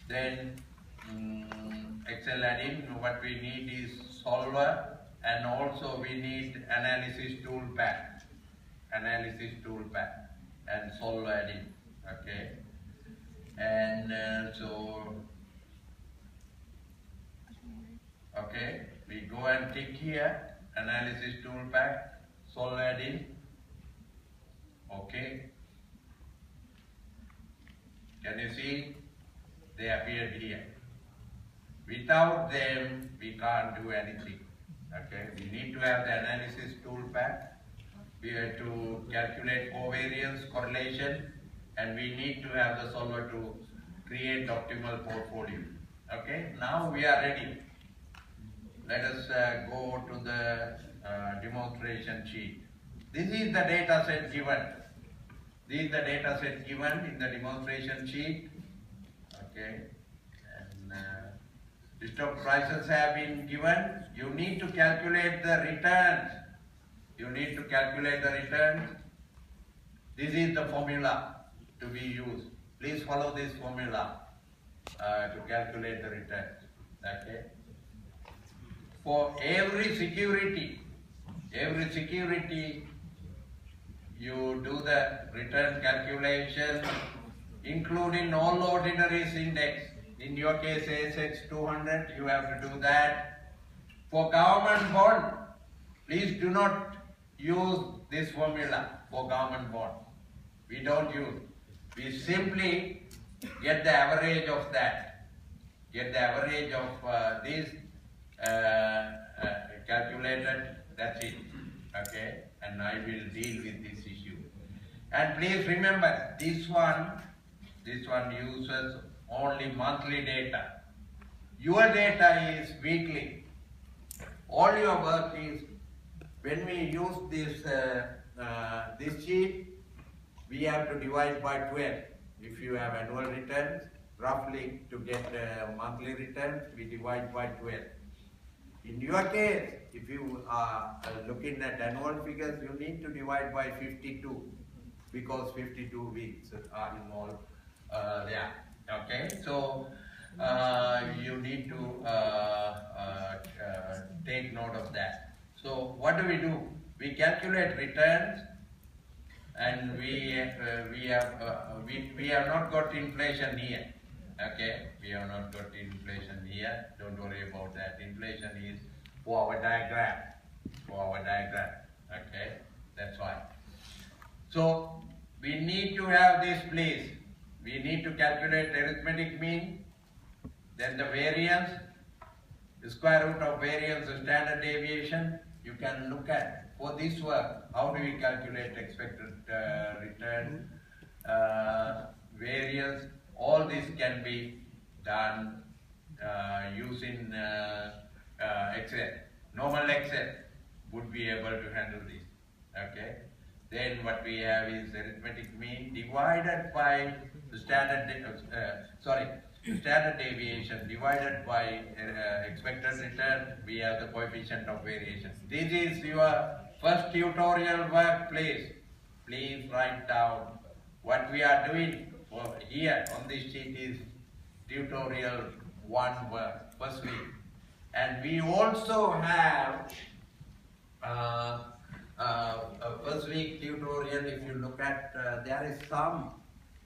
Then Excel add-in, what we need is solver, and also we need analysis toolpath, and solver add-in. Okay, and okay, we go and tick here, analysis toolpath, solver add-in. Okay, can you see? They appeared here. Without them, we can't do anything. Okay, we need to have the analysis toolpath. We have to calculate covariance, correlation, and we need to have the solver to create the optimal portfolio. Okay, now we are ready. Let us go to the demonstration sheet. This is the data set given. This is the data set given in the demonstration sheet. Okay, and the stock prices have been given. You need to calculate the returns. This is the formula to be used. Please follow this formula to calculate the returns. Okay. For every security, you do the return calculation, including all ordinaries index. In your case, ASX 200, you have to do that. For government bond, please do not use this formula for government bond. We don't use. We simply get the average of that. Get the average of this calculated. That's it. Okay, and I will deal with this issue. And please remember, this one uses only monthly data. Your data is weekly. All your work is, when we use this sheet, we have to divide by 12. If you have annual returns, roughly to get monthly returns, we divide by 12. In your case, if you are looking at annual figures, you need to divide by 52, because 52 weeks are involved there. Okay, so you need to take note of that. So what do? We calculate returns, and we have not got inflation here. Okay, we have not got inflation here. Don't worry about that. Inflation is for our diagram. Okay, that's why. So we need to have this place. We need to calculate arithmetic mean, then the variance, the square root of variance, the standard deviation. You can look at, for this work, how do we calculate expected return, variance. All this can be done using Excel. Normal Excel would be able to handle this. Okay. Then what we have is arithmetic mean divided by the standard deviation divided by expected return. We have the coefficient of variation. This is your first tutorial work. Please write down what we are doing here on this sheet is tutorial 1 work, first week. And we also have first week tutorial. If you look at, there is some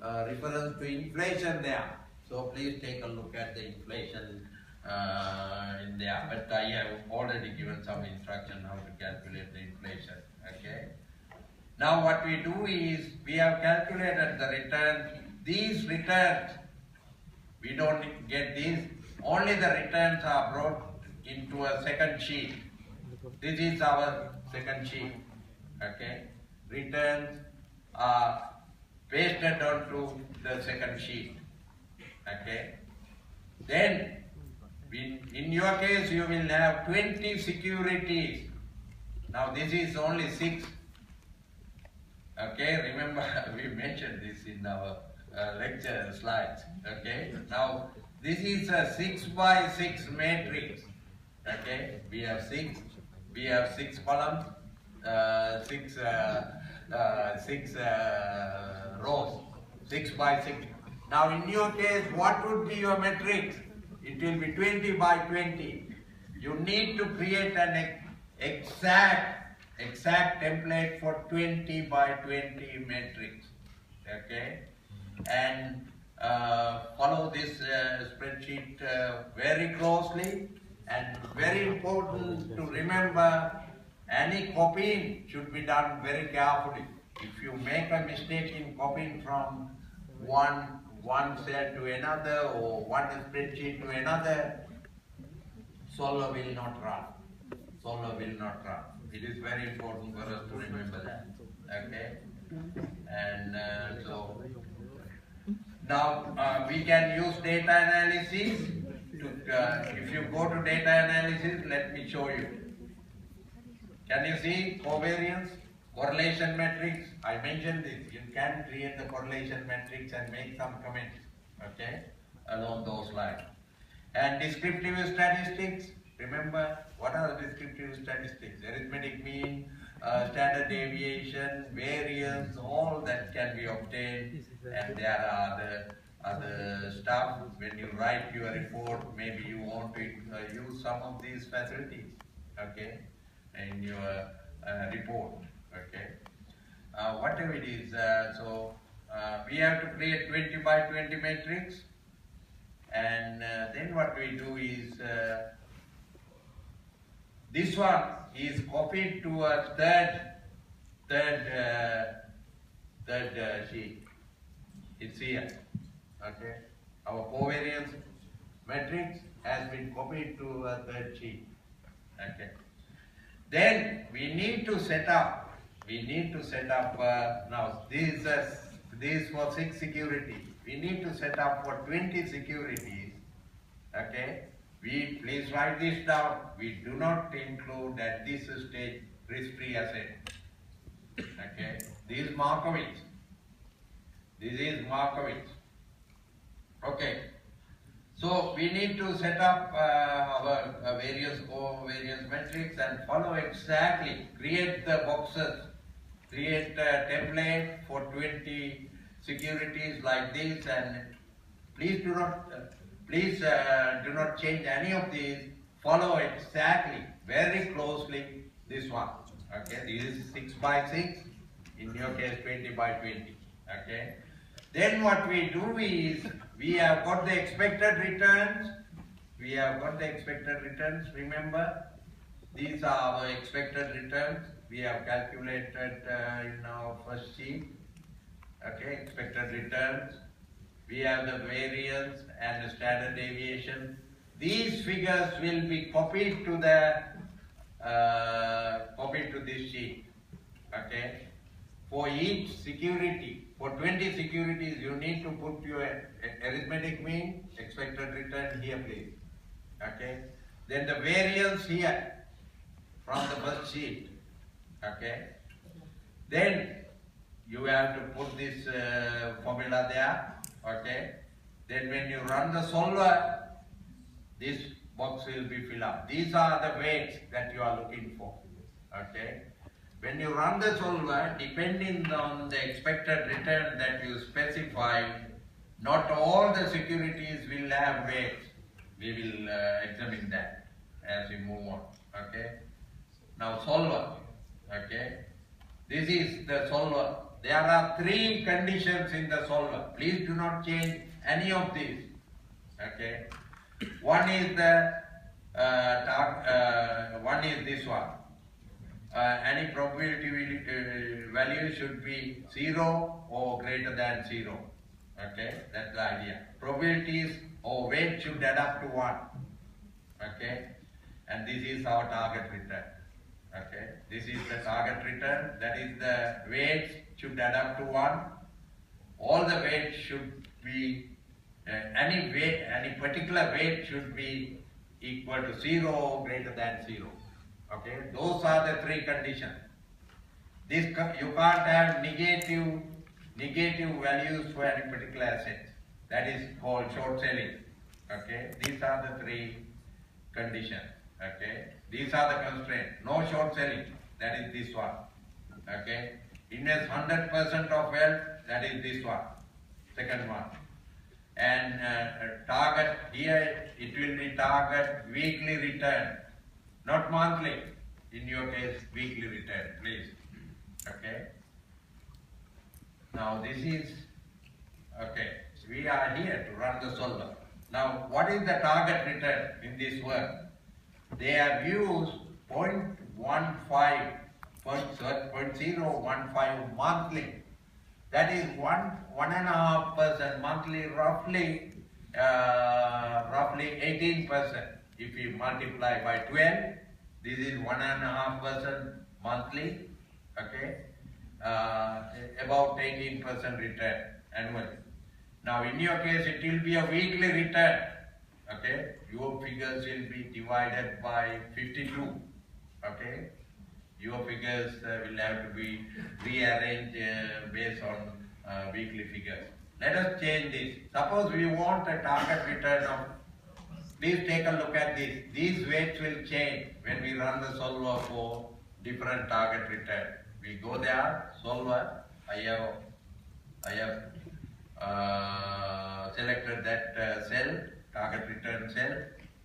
reference to inflation there. So please take a look at the inflation in there. But I have already given some instruction how to calculate the inflation. Okay. Now what we do is, we have calculated the return. These returns, we don't get these. Only the returns are brought into a second sheet. This is our second sheet. Okay. Returns are pasted onto the second sheet. Okay. Then, in your case, you will have 20 securities. Now this is only 6. Okay, remember we mentioned this in our lecture slides. Okay, now this is a 6 by 6 matrix. Okay, we have 6 columns, 6 rows, 6 by 6 Now in your case, what would be your matrix? It will be 20 by 20. You need to create an exact template for 20 by 20 matrix. Okay? And follow this spreadsheet very closely, and very important to remember, any copying should be done very carefully. If you make a mistake in copying from one cell to another or one spreadsheet to another, solver will not run. Solver will not run. It is very important for us to remember that. Okay? And so now we can use data analysis. If you go to data analysis, let me show you. Can you see covariance, correlation matrix? I mentioned this. You can create the correlation matrix and make some comments, okay, along those lines. And descriptive statistics. Remember, what are the descriptive statistics? Arithmetic mean, standard deviation, variance, all that can be obtained. And there are other stuff. When you write your report, maybe you want to use some of these facilities, okay, in your report, okay. Whatever it is, we have to create 20 by 20 matrix, and then what we do is this one is copied to a third sheet. It's here, okay. Our covariance matrix has been copied to a third sheet, okay. Then we need to set up. Now these for 6 securities. We need to set up for 20 securities. Okay. Please write this down. We do not include at this stage risk-free asset. Okay. This is Markowitz. Okay. So we need to set up our various covariance metrics and follow exactly, create the boxes, create a template for 20 securities like this, and please do not change any of these. Follow exactly, very closely this one. Okay, this is 6 by 6, in your case 20 by 20. Okay. Then what we do is, we have got the expected returns. Remember, these are our expected returns. We have calculated in our first sheet. Okay, expected returns. We have the variance and the standard deviation. These figures will be copied to this sheet. Okay. For each security, for 20 securities, you need to put your arithmetic mean, expected return here, please. Okay. Then the variance here from the first sheet. Okay. Then you have to put this formula there. Okay. Then when you run the solver, this box will be filled up. These are the weights that you are looking for. Okay. When you run the solver, depending on the expected return that you specify, not all the securities will have weights. We will examine that as we move on. Okay. Now solver. Okay. This is the solver. There are 3 conditions in the solver. Please do not change any of these. Okay. One is one is this one. Any probability value should be 0 or greater than 0. Okay, that's the idea. Probabilities or weight should add up to 1. Okay, and this is our target return. Okay, this is the target return. That is the weights should add up to 1. All the weights should be any particular weight should be equal to 0 or greater than 0. Okay, those are the 3 conditions. You can't have negative values for any particular asset. That is called short selling. Okay, these are the 3 conditions. Okay, these are the constraints. No short selling. That is this one. Okay, invest 100% of wealth. That is this one. Second one. And target here, it will be target weekly return, not monthly. In your case, weekly return, please. Okay. Now this is, okay, we are here to run the solver. Now what is the target return in this work? They have used 0.15 monthly. That is 1.5% monthly, roughly 18%. If you multiply by 12, this is 1.5% monthly. Okay, about 18% return annually. Now in your case, it will be a weekly return. Okay, your figures will be divided by 52. Okay, your figures will have to be rearranged based on weekly figures. Let us change this. Suppose we want a target return of, please take a look at this. These weights will change when we run the solver for different target return. We go there, solver, I have selected that cell, target return cell.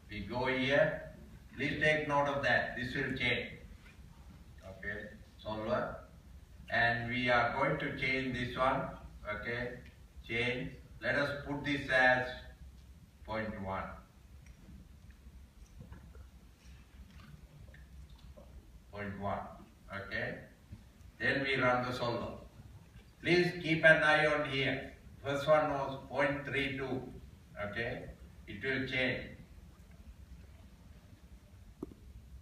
We go here. Please take note of that. This will change. Okay, solver. And we are going to change this one. Okay, change. Let us put this as 0.1. 0.1. Okay. Then we run the solver. Please keep an eye on here. First one was 0.32. Okay. It will change.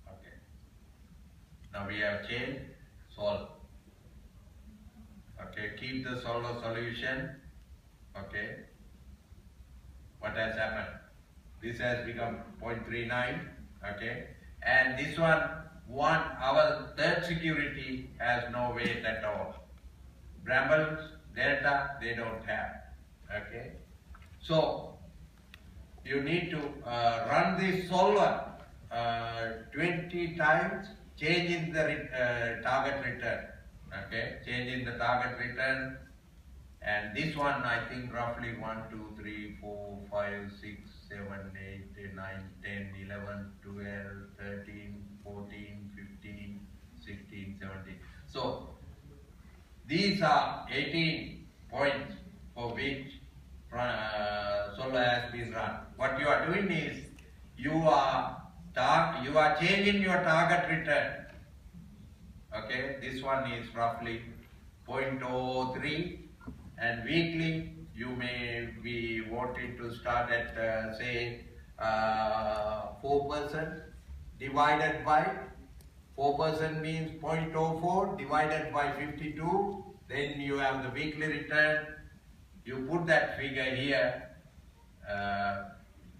Okay. Now we have changed. Solve. Okay. Keep the solver solution. Okay. What has happened? This has become 0.39. Okay. And this one, our third security has no weight at all. Brambles, delta, they don't have. Okay. So you need to run this solver 20 times, changing the target return. Okay, changing the target return. And this one, I think roughly 1, 2, 3, 4, 5, 6, 7, 8, 9, 10, 11, 12, 13, 14, 15, 16, 17. So these are 18 points for which solver has been run. What you are doing is you are changing your target return. Okay, this one is roughly 0.03, and weekly you may be wanting to start at say 4% divided by 4% means 0.04 divided by 52. Then you have the weekly return. You put that figure here.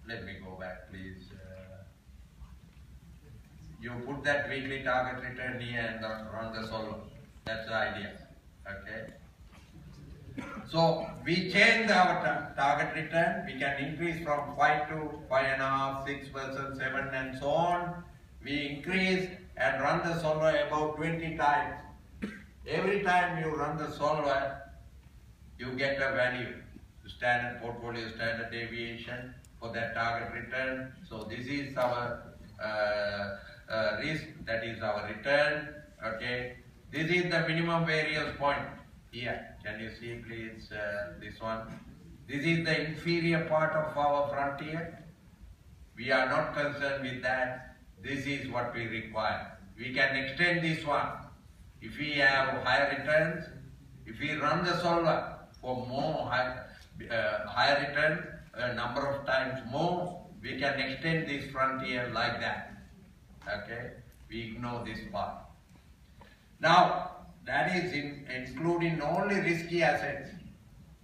Let me go back, please. You put that weekly target return here and run the solver. That's the idea. Okay. So we change our target return. We can increase from 5 to 5.5, 6%, 7, and so on. We increase and run the solver about 20 times. Every time you run the solver, you get a value, standard portfolio standard deviation for that target return. So this is our risk, that is our return. Okay, this is the minimum variance point here. Can you see please this one? This is the inferior part of our frontier. We are not concerned with that. This is what we require. We can extend this one. If we have higher returns, if we run the solver for more higher return, number of times more, we can extend this frontier like that. Okay, we ignore this part. Now, that is including only risky assets.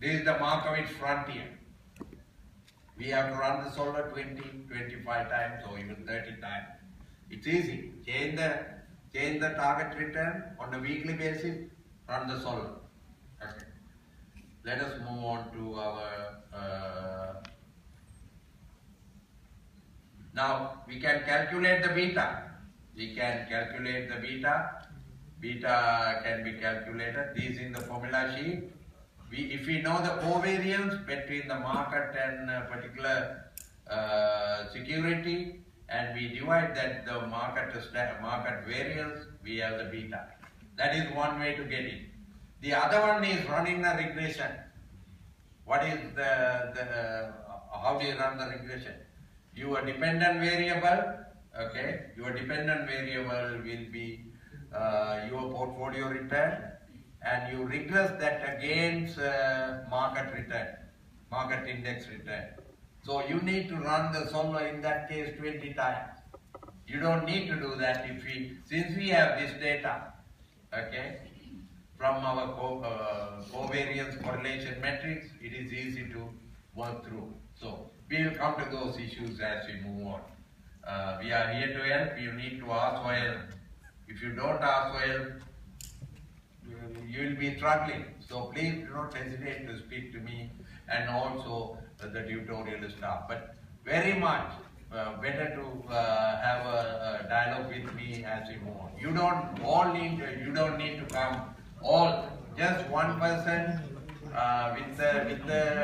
This is the Markowitz frontier. We have to run the solver 20, 25 times or even 30 times. It's easy. Change the target return on a weekly basis, run the solver. Okay. Let us move on to our now we can calculate the beta. We can calculate the beta. Beta can be calculated. This is in the formula sheet. if we know the covariance between the market and particular security, and we divide that the market variance, we have the beta. That is one way to get it. The other one is running a regression. What is how do you run the regression? Your dependent variable, okay, your dependent variable will be your portfolio return, and you regress that against market return, market index return. So you need to run the solver in that case 20 times. You don't need to do that since we have this data, okay, from our covariance correlation metrics, it is easy to work through. So we will come to those issues as we move on. We are here to help. You need to ask for help. If you don't ask for help, you will be struggling. So please do not hesitate to speak to me and also the tutorial staff. But very much better to have a dialogue with me as we move on. You don't need to come all, just one person with the